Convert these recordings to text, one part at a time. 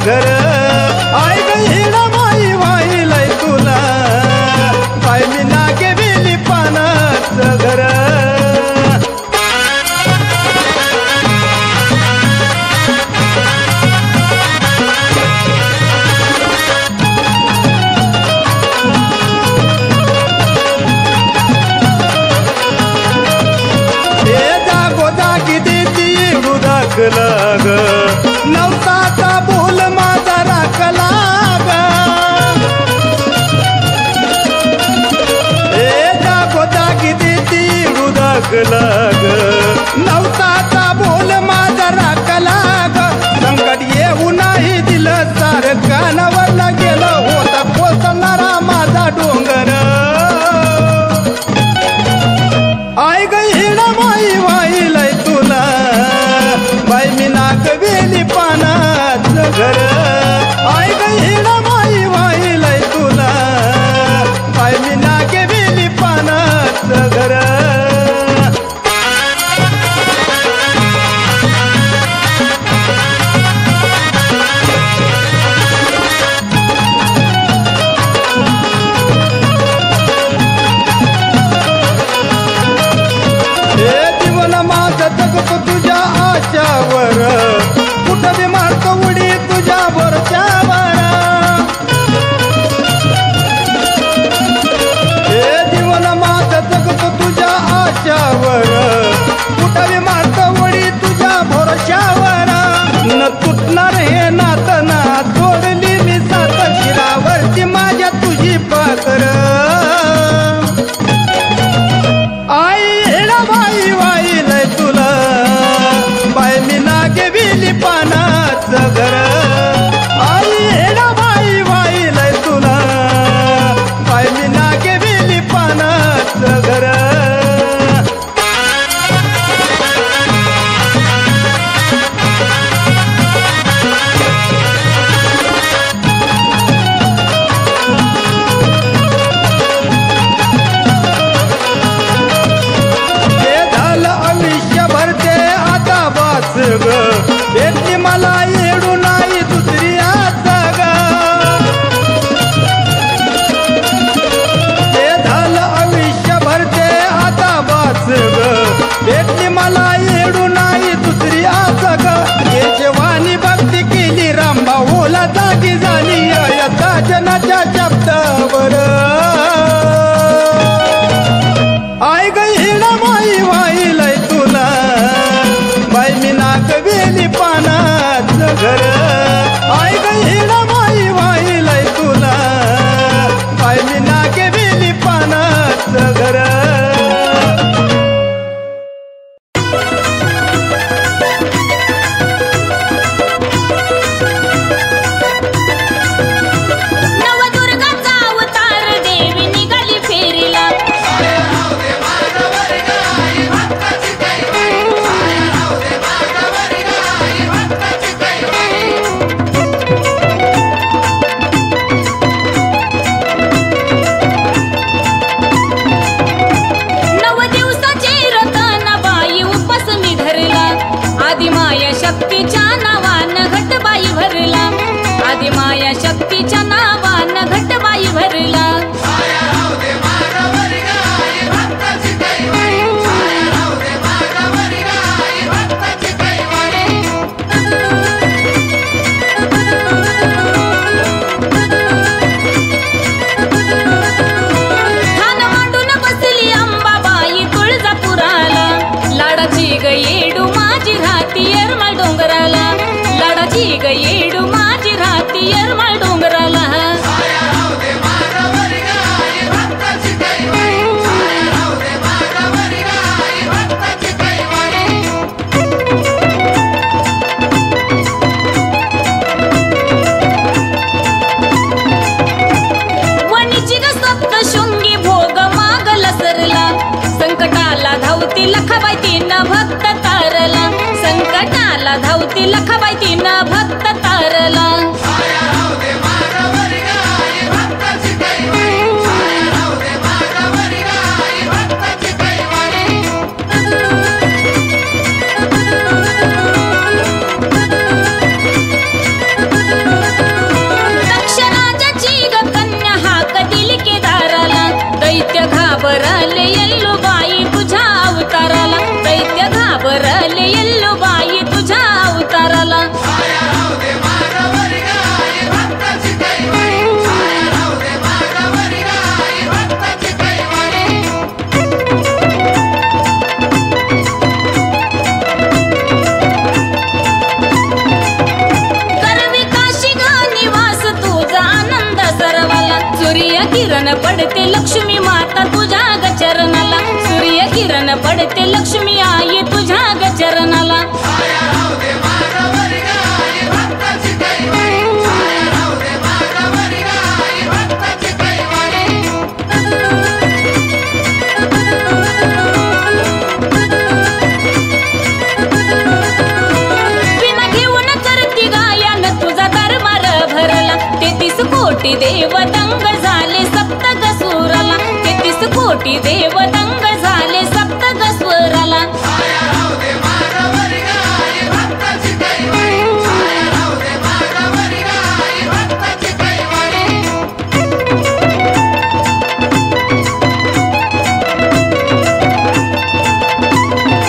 घर आई ग हिडाबाई वाहिलंय तुला बाई मी नागे वेली पानाचं घर लाग नवसाचा बोल माझा राखला ग ए जागोजागी देती रुदाक लाग नवसाचा बोल माझा राखला ग संकट येऊ नाही दिलं सार कानावर न गेलं होता कोसळणारा माझा डोंगर आई ग हिडाबाई वाहिलंय तुला बाई मी नागवेली पानाचं घर आई ग हिडाबाई वाहिलंय तुला बाई मी नागवेली पानाचं घर हे जीवन माझं जगतो तुझ्या आशावर कुठं बी मारतो उडी तुझ्या वरच्यावर हे जीवन माझं जगतो तुझ्या आशावर कुठं बी मारतो उडी तुझ्या भरोशावर न तुटणार हे नातं ना तोडली मी सात शिरावरची माझ्या तुझी पाकर आई हिडाबाई वाहिलंय तुला बाई मी नागवेली पानाचं घर आई हिडाबाई वाहिलंय तुला बाई मी नागवेली पानाचं घर भेटली मला येडू नाही दुसरी आता ग ते झालं आयुष्यभर ते आता बास ग भेटली मला येडू नाही दुसरी आता ग केशवानी भक्ती केली रामभाऊला जागी झाली या जनाच्या शब्दावर आई ग हिडाबाई वाहिलंय तुला बाई मी नागवेली पानाचं घर आई ग हिडाबाई वाहिलंय तुला बाई मी नागवेली पानाचं घर शक्तीच्या नावान घटबाई भरला ठाण मांडून बसली अंबाबाई तुळजापुराला लाडाची ग येडू माझी राहती येरमाळ डोंगराला लाडाची ग येडू माझी राहती येरमाळ डोंगराला वणीची ग सप्तशृंगी भोग मागला सरला संकटाला धावती लखाबाई तिनं भक्त तारला संकटाला धावती लखाबाई तिनं भक्त तारला घाबरले येल्लू बाई तुझ्या अवताराला किरण पडते लक्ष्मी माता तुझ्या गचरणाला सूर्य किरण पडते लक्ष्मी आई तुझ्या गचरणाला विना घेऊन करती गायन तुझा दरबार भरला 33 कोटी देव दंग झाले सप्तक सुराला 33 कोटी देव दंग झाले सप्तक स्वराला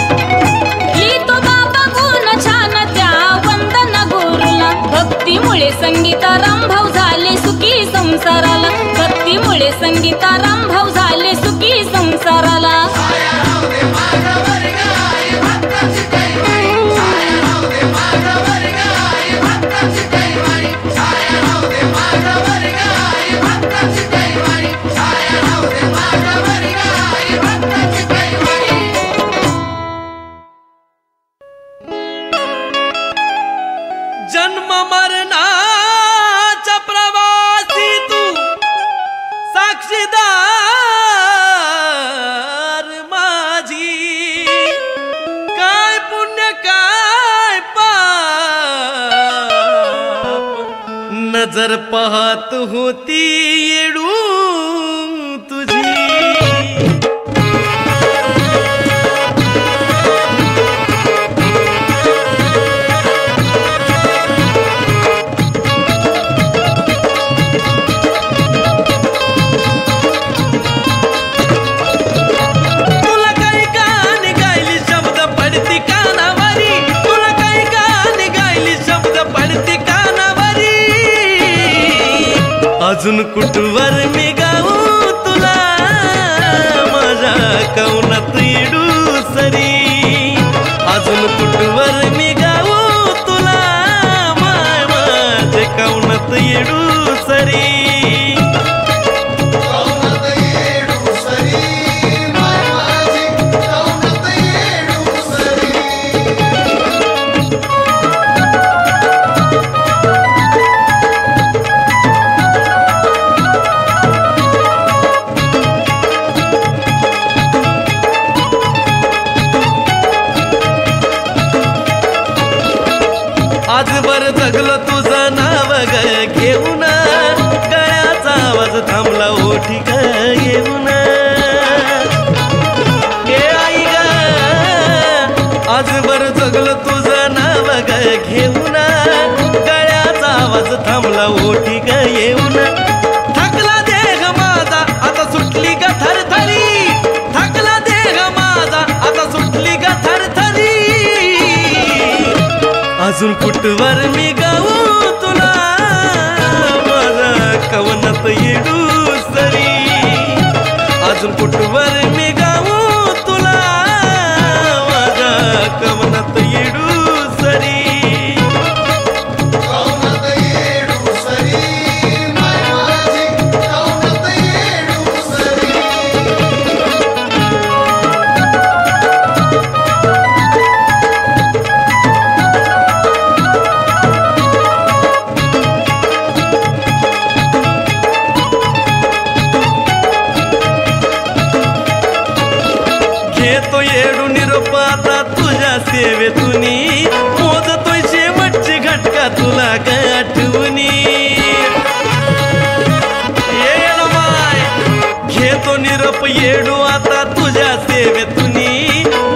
लिहितो बाबा गुण छान त्या वंदन गुरुला भक्तीमुळे संगीताराम भाऊ झाले सुखी संसाराला भक्तीमुळे संगीताराम भाऊ झाले सुखी संसाराला जन्म मरणाच्या प्रवासी तू साक्षीदार माझी काय पुण्य काय पाप नजर पाहत होती येडू तुझी अजून कुठवर मी गाऊ तुला माझ्या कवनात येडू सरी अजून कुठवर मी गाऊ तुला माझ्या कवनात येडू सरी आजवर जगलो तुझं नाव घेऊन गळ्याचा आवाज थांबला ओठी घेऊन ए आई ग आजवर जगलो तुझं नाव घेऊन गळ्याचा आवाज थांबला ओठी येऊन थकला देह माझा आता सुटली ग थरथरी थकला देह माझा आता सुटली ग थरथरी अजून कुठवर मी गाऊ तुला माझ्या कवनात येडू सरी अजून कुठवर मी गाऊ तुला माझ्या कवनात येडू सरी घेतो येडू निरोप आता तुझ्या सेवेतुनी मोजतोय शेवटची घटका तुला काय आठवणी घेतो निरोप येडू आता तुझ्या सेवेतुनी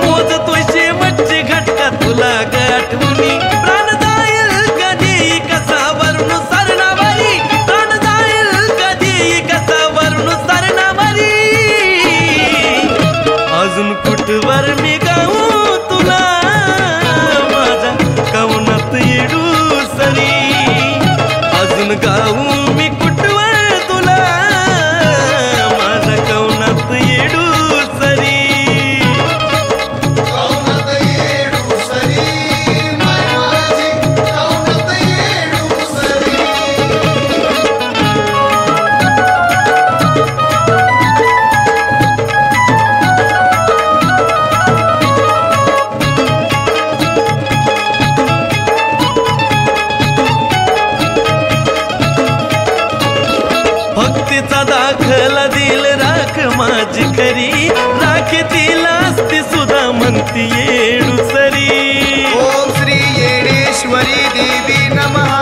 मोजतोय शेवटची घटका तुला काय आठवणी प्राण जाईल कधी कसा वरणू सरणावरी प्राण जाईल कधी कसा वरणू सरणावरी अजून कुठवर मी गाऊ तुला भक्तीचा दाखला दिल राख माझी खरी राखतील असती सुद्धा म्हणती येडूसरी ओम श्री येडेश्वरी देवी नमः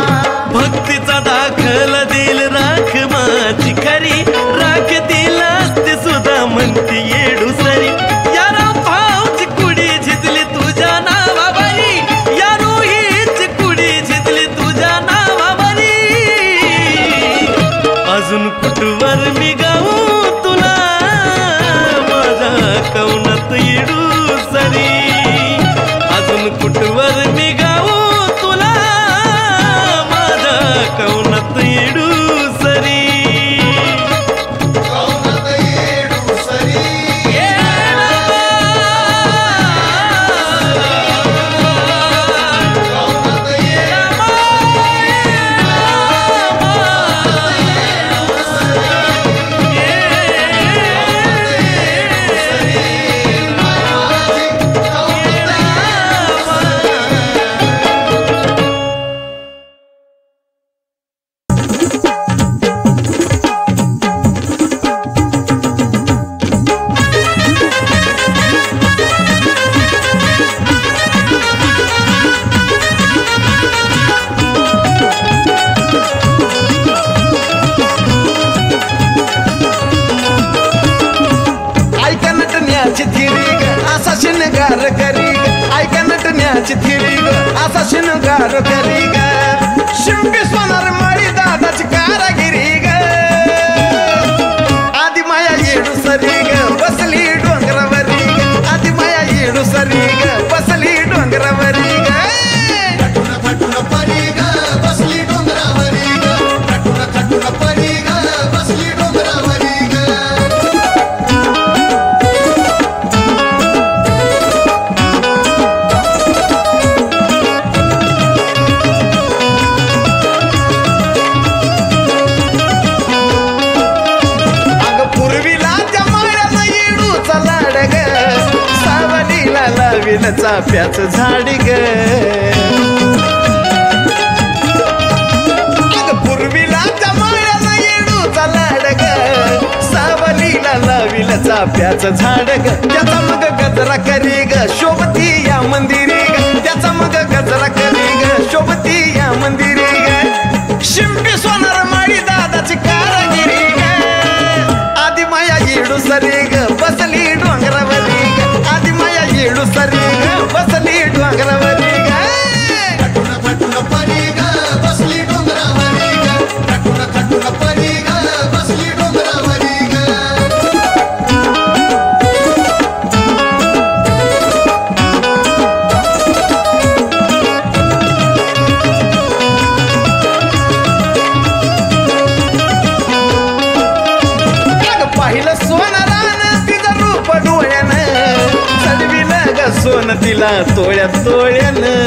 भक्तीचा दाखला दिल राख माझी खरी राखतील असती सुद्धा म्हणती येडूसरी यारा भाऊची कुडी झिजली तुझ्या नावाबाई या रोहीची कुडी झिजली तुझ्या नावाबाई अजून कुठवर मी गाऊ तुला माझ्या कवनात येडूसरी अजून कुठवर मी गाऊ तुला माझ्या कवनात येडूसरी शिनगार करी ग ऐका नटण्याची थिरी ग असा शिनगार करी ग शिंपी सोनार माळी दादाची कारागिरी ग आधी माया येडू सरी ग बसली डोंगरावरी ग आधी माया येडू सरी ग बसली डोंगरावरी ग खटून परी ग बसली डोंगरावरी ग खटून परी ग बसली डोंगरावरी ग चाफ्याचं झाड ग पूर्वीला जमाळ्याला येडूचा लाड ग सावलीला लावील चाफ्याचं झाड ग त्याचा मग गजरा करी ग शोभती या मंदिरी ग त्याचा मग गजरा करी ग शोभती या मंदिरी ग शिंपी सोनार माळी दादाची कारागिरी ग आधी माया येडू सरी ग बसली डोंगरावरी ग आधी माया येडू सरी ग बसली डोंगरावरी ग खटून परी ग बसली डोंगरावरी ग खटून परी ग बसली डोंगरावरी ग पाहिलं सोनारानं तिचं रूप डोळ्यानं चढविलं ग सोन तिला तोळ्या तोळ्यानं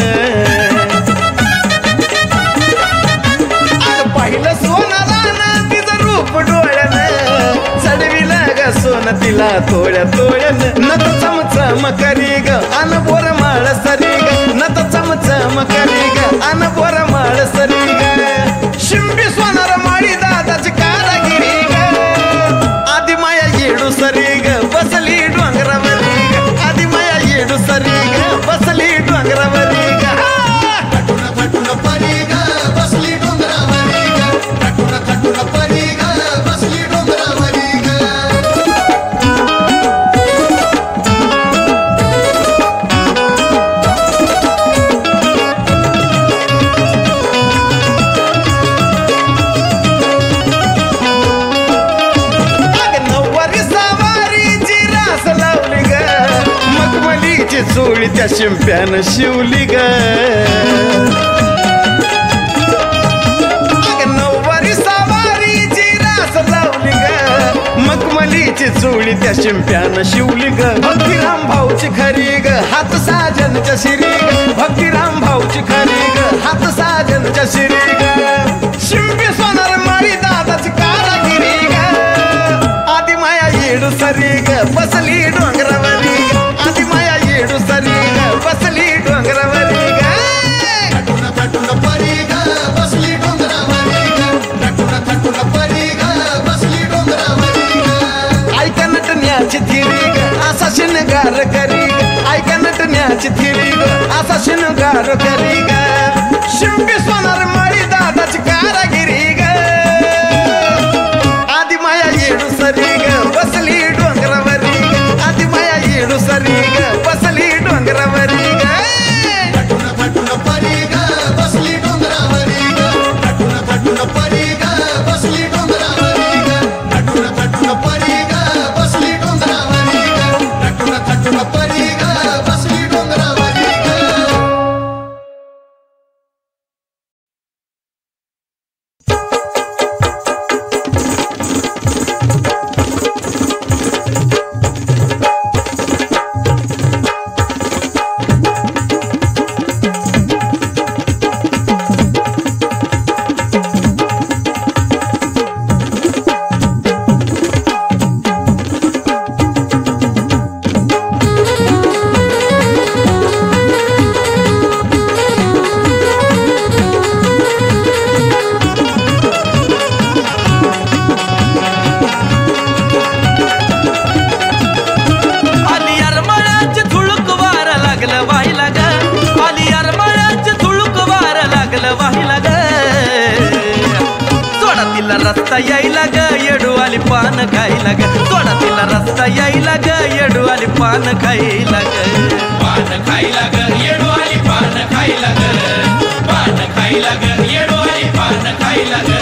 पाहिलं सोनारानं तिचं रूप डोळ्यानं चढविलं ग सोन तिला तोळ्या तोळ्यानं नत चमचम करी ग अन बोर माळ सरी ग नत चमचम करी ग अन बोर माळ सरी ग शिंपी सोनार माळी दादाची कारागिरी ग आधी माया येडू सरी ग बसली डोंगरावरी ग आधी माया येडू सरी ग बसली डोंगरावरी ग खटून परी ग बसली डोंगरावरी ग खटून परी ग बसली डोंगरावरी ग चोळी त्या शिंप्यानं शिवली ग नऊवारी सवारीची रास लावली ग मखमलीची चोळी त्या शिंप्यानं शिवली ग भक्तिराम भाऊची खरी ग हात साजनच्या शिरी ग भक्तिराम भाऊची खरी ग हात साजनच्या शिरी ग शिंपी सोनार माळी दादाची कारागिरी ग आधी माया येडू सरी ग बसली डोंगरावरी ग आधी माया येडू सरी ग बसली डोंगरावरी ग खटून परी ग बसली डोंगरावरी ग खटून परी ग बसली डोंगरावरी दादाची थिरी ग असा शिनगार करी ग शिंपी सोनार माळी दादाची कारागिरी ग आधी माया येडू सरी ग बसली डोंगरावरी ग आधी माया येडू सरी ग बसली डोंगरावरी ग थटून थटून परी ग बसली डोंगरावरी ग थटून थटून परी ग बसली डोंगरावरी ग थटून थटून परी ग बसली डोंगरावरी ग थटून थटून परी ग बसली डोंगरावरी ग रस्ता यायला ग येडू आली पान खायला ग थोडा तिला रस्ता यायला ग येडू आली पान खायला ग पान खायला ग येडू आली पान खायला ग पान खायला ग येडू आली पान खायला ग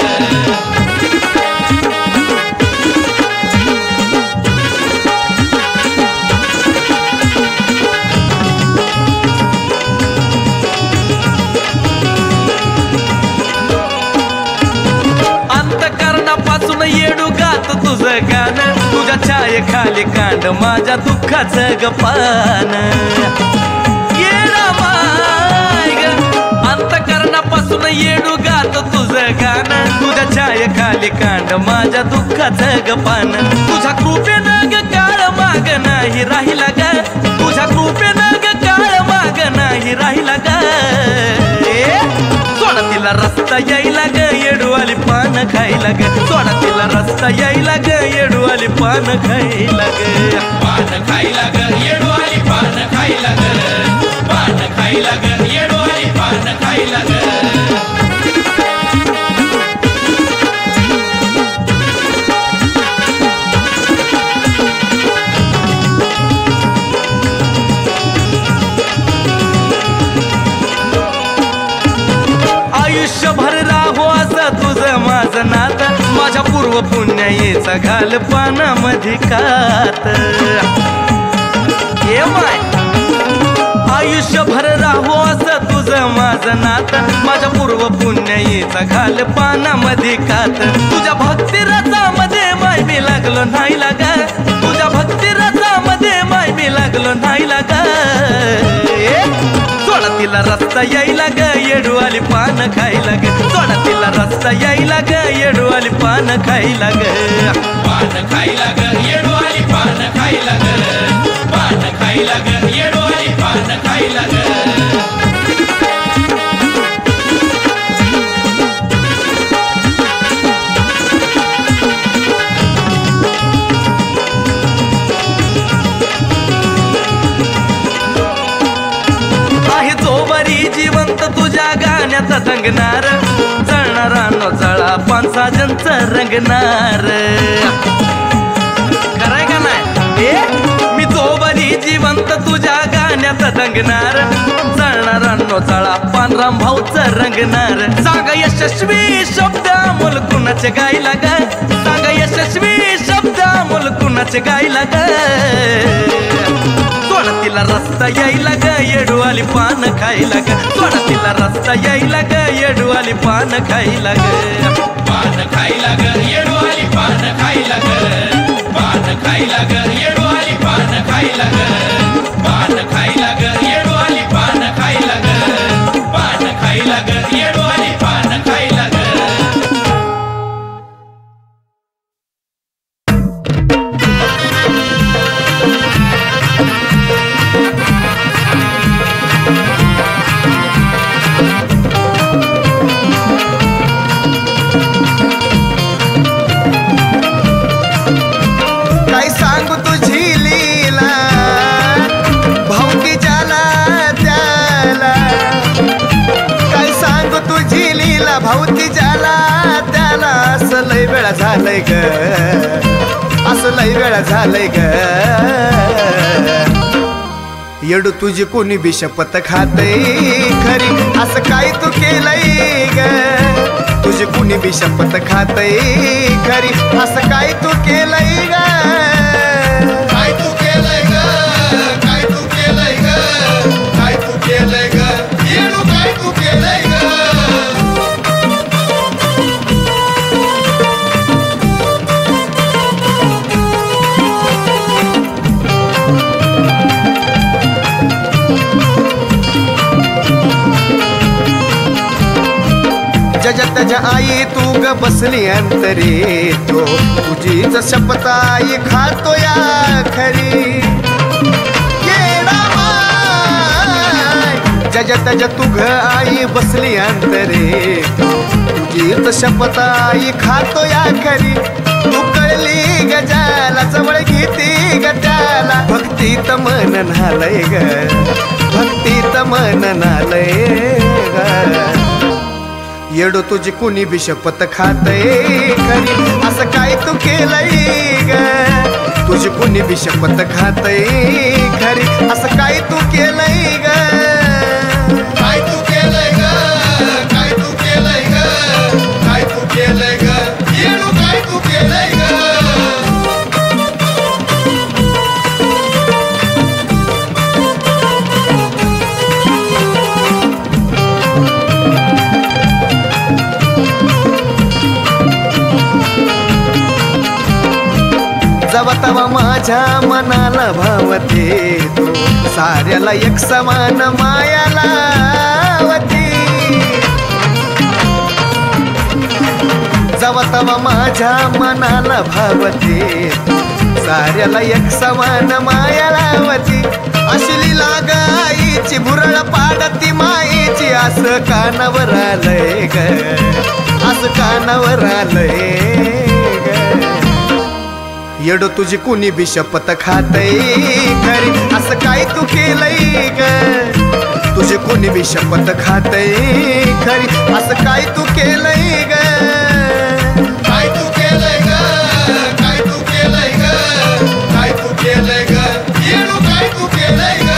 येडू गात तुझं गाणं तुझ्या छाये खाली कांड माझ्या दुःखाचं गपान येडा माय ग अंतकरणापासून येडू गात तुझं गाणं तुझ्या छाये खाली कांड माझ्या दुःखाचं गपान तुझ्या कृपेनं ग काळ माग नाही राहिला ग तुझ्या कृपेनं ग काळ माग नाही राहिला ग सोडा तिला रस्ता यायला ग येडू आली पान खायला ग सोडा तिला रस्ता यायला ग येडू आली पान खायला ग पान खायला ग येडू आली पान खायला ग पान खायला ग येडू आली पान खायला ग आयुष्यभर राहो असं तुझं माझं नात माझ्या पूर्व पुण्याईचा घाल पानामध्ये कात ये माय आयुष्यभर राहो असं तुझं माझं नात माझ्या पूर्व पुण्याईचा घाल पानामध्ये कात तुझ्या भक्ती रसामध्ये माय मी लागलो नाही लाग तुझ्या भक्ती रसामध्ये माय मी लागलो नाही लाग सोडा तिला रस्ता यायला ग येडू आली पान खायला ग सोडा तिला रस्ता यायला ग येडू आली पान खायला ग पान खायला ग येडू आली पान खायला ग पान खायला ग येडू आली पान खायला ग जिवंत तुझ्या गाण्यात रंगणार जळणारा नो जळा पानसाजंच रंगणार खरंय का नाही मी तो बरी जिवंत तुझ्या गाण्यात रंगणार जळणारा नो जळा पानराम भाऊच रंगणार सांगा यशस्वी शब्द अमोल कुणाचे गायला ग सांगा यशस्वी शब्द अमोल कुणाचे गायला ग सोडा तिला रस्ता यायला ग येडू आली पान खायला ग सोडा तिला रस्ता यायला ग येडू आली पान खायला ग पान खायला ग येडू आली पान खायला ग पान खायला ग येडू आली पान खायला ग पान खायला ग येडू आली पान खायला ग पान खायला ग येडू आली पान खायला ग काय सांगू तुझी वेळा झालंय ग, असं लय वेळा झालंय ग. येडू तुझी कोणी बी शपथ खातय खरी, असं काय तू केलंय ग. तुझी कोणी बी शपथ खातय खरी, असं काय तू केलंय ग. काय तू केलंय ग, काय तू केलंय ग, काय तू केलंय ग, येडू काय तू केलंय ग. जजा तजा आई तू ग बसली अंतरी, तो तुझीच शपथ आई खातो या खरी. येडा माय जजा तजा तू ग आई बसली अंतरी, तो तुझीच शपथ आई खातो या खरी. तू कळली गजाला जवळ घेती ग त्याला, भक्तीत मन नालय ग, भक्तीत मन नालय ग. येडो तुझी कुणी बी शपथ खातय खरी, असं काय तू केलंय ग. तुझी कुणी बी शपथ खातय खरी, असं काय तू केलंय ग. काय तू केलंय ग, काय तू केलंय ग, काय तू केलंय ग, येडू काय तू केलंय ग. जवा तवा माझ्या मनाला भावते, तो साऱ्याला एक समान माया लावती. जवा तवा माझ्या मनाला भावते, साऱ्याला एक समान माया लावती. अशी लीला गाईची भुरळ पाडती माईची, असं कानावर आलंय ग, असं कानावर आलंय ग. येडो तुझी कुणी बी शपथ खातय खरी, असं काय तू केलंय ग. तुझी कुणी बी शपथ खातय खरी, असं काय तू केलंय ग. काय तू केलंय ग, काय तू केलंय ग, काय तू केलंय ग, येडू काय तू केलंय ग.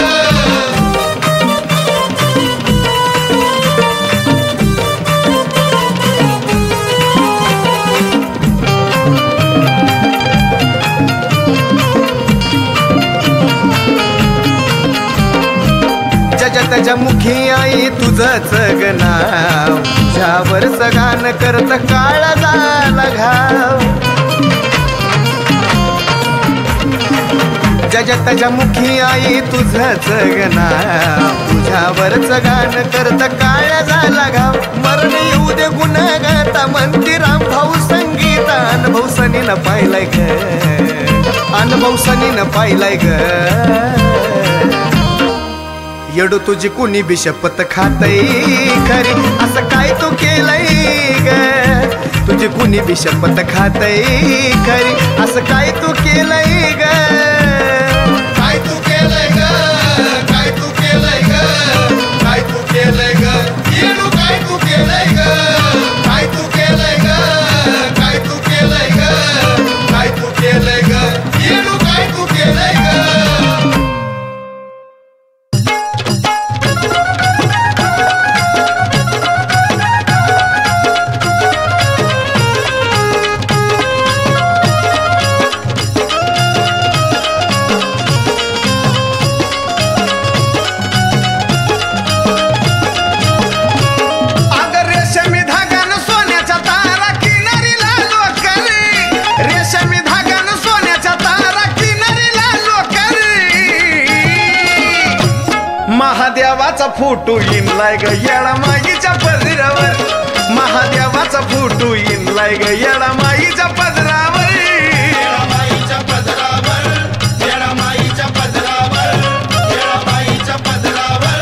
त्याच्या मुखी आई तुझंच ग नाव, तुझ्यावरच गाणं करत काळा झाला घाव. ज्याच्या त्याच्या मुखी आई तुझंच ग नाव, तुझ्यावरच गाणं करत काळा झाला घाव. मरण येऊ दे गुण गाता म्हणती राम भाऊ संगीत, अनुभव सनीनं पाहिलाय ग, अनुभव सनीनं पाहिलाय ग. येडू तुझी कुणी बी शपथ खातय खरी, असं काय तू केलंय ग. तुझी कुणी बी शपथ खातय खरी, असं काय तू केलंय ग. काय तू केलंय ग, काय तू केलंय ग, काय तू केलंय ग, येडू काय तू केलंय ग. काय तू केलंय ग, काय तू केलंय ग, काय तू केलंय ग, येडू काय तू केलंय ग. महादेवाचा फोटो इनलाय ग येडा माईच्या पदरावर, महादेवाचा फोटो इनलाय ग येडा माईच्या पदरावर. येडामाईच्या पदरावर, येडामाईच्या पदरावर, येडामाईच्या पदरावर,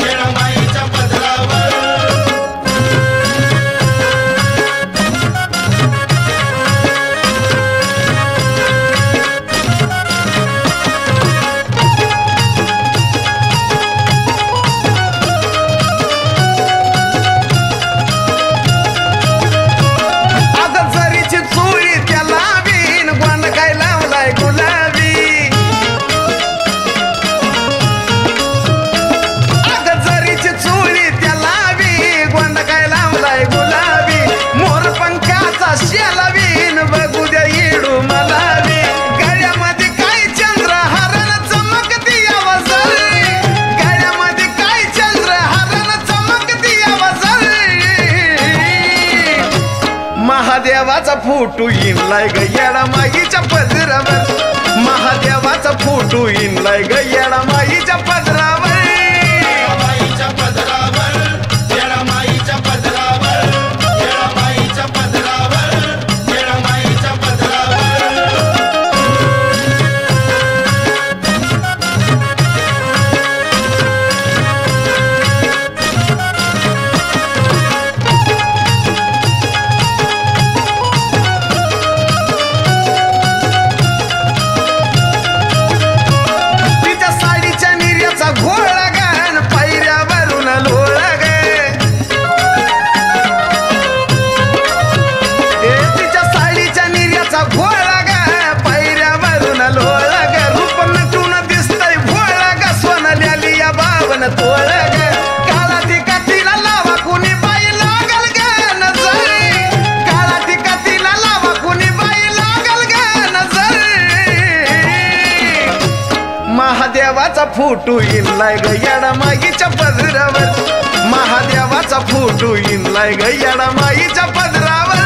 येडामाईच्या पदरावर. आता जरीची चूक महादेवाचा फोटो इनलाय ग येडा माईच्या पदरावर महादेवाचा फोटो इनलाय ग येडा माईच्या पदरावर माईच्या पदरावर येडा माईच्या पदरावर येडा माईच्या पदरावर येडा माईच्या पदरावर तिच्या साडीच्या निर्याचा घोळा गान पायऱ्यावरून लोळा ग तिच्या साडीच्या निर्याचा घोळा ग पायऱ्यावरून लोळा ग रूप नटून दिसतय भोळा ग सोनल्याली या बावन तोळ ग काळा टिका तिला लावा कुणी बाई लागल ग नजर काळा टिका तिला लावा कुणी बाई लागल ग नजर महादेवाचा फोटो इनलाय ग येडा माईच्या पदरावर महादेवाचा फोटो इनलाय ग येडा माईच्या पदरावर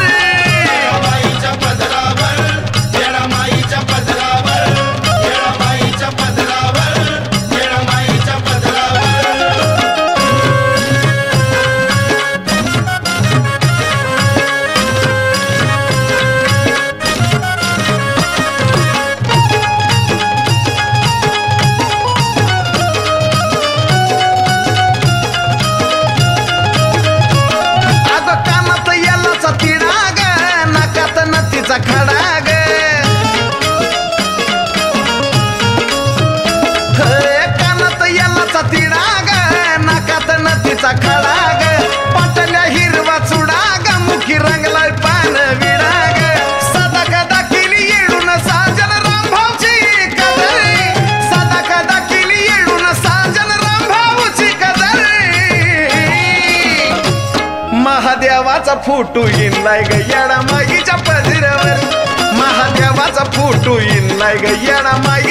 माईच्या पदरावर येडा माईच्या पदरावर येडा माईच्या पदरावर येडा माईच्या पदरावर अगं कानात यालाचा तिडा ग नाकात नतीचा खडा ग कानात यालाचा तिडा ग नाकात नतीचा खडा ग पाटल्या हिरवा चुडा ग मुखी रंगलाय पान विडा ग सदा कदा केली येडून साजन रामभाऊची कदर सदा कदा केली येडून साजन रामभाऊची कदर महादेवाचा फोटो इनलाय ग येडा माईच्या पदरावर महादेवाचा फोटो इनलाय ग येडा माई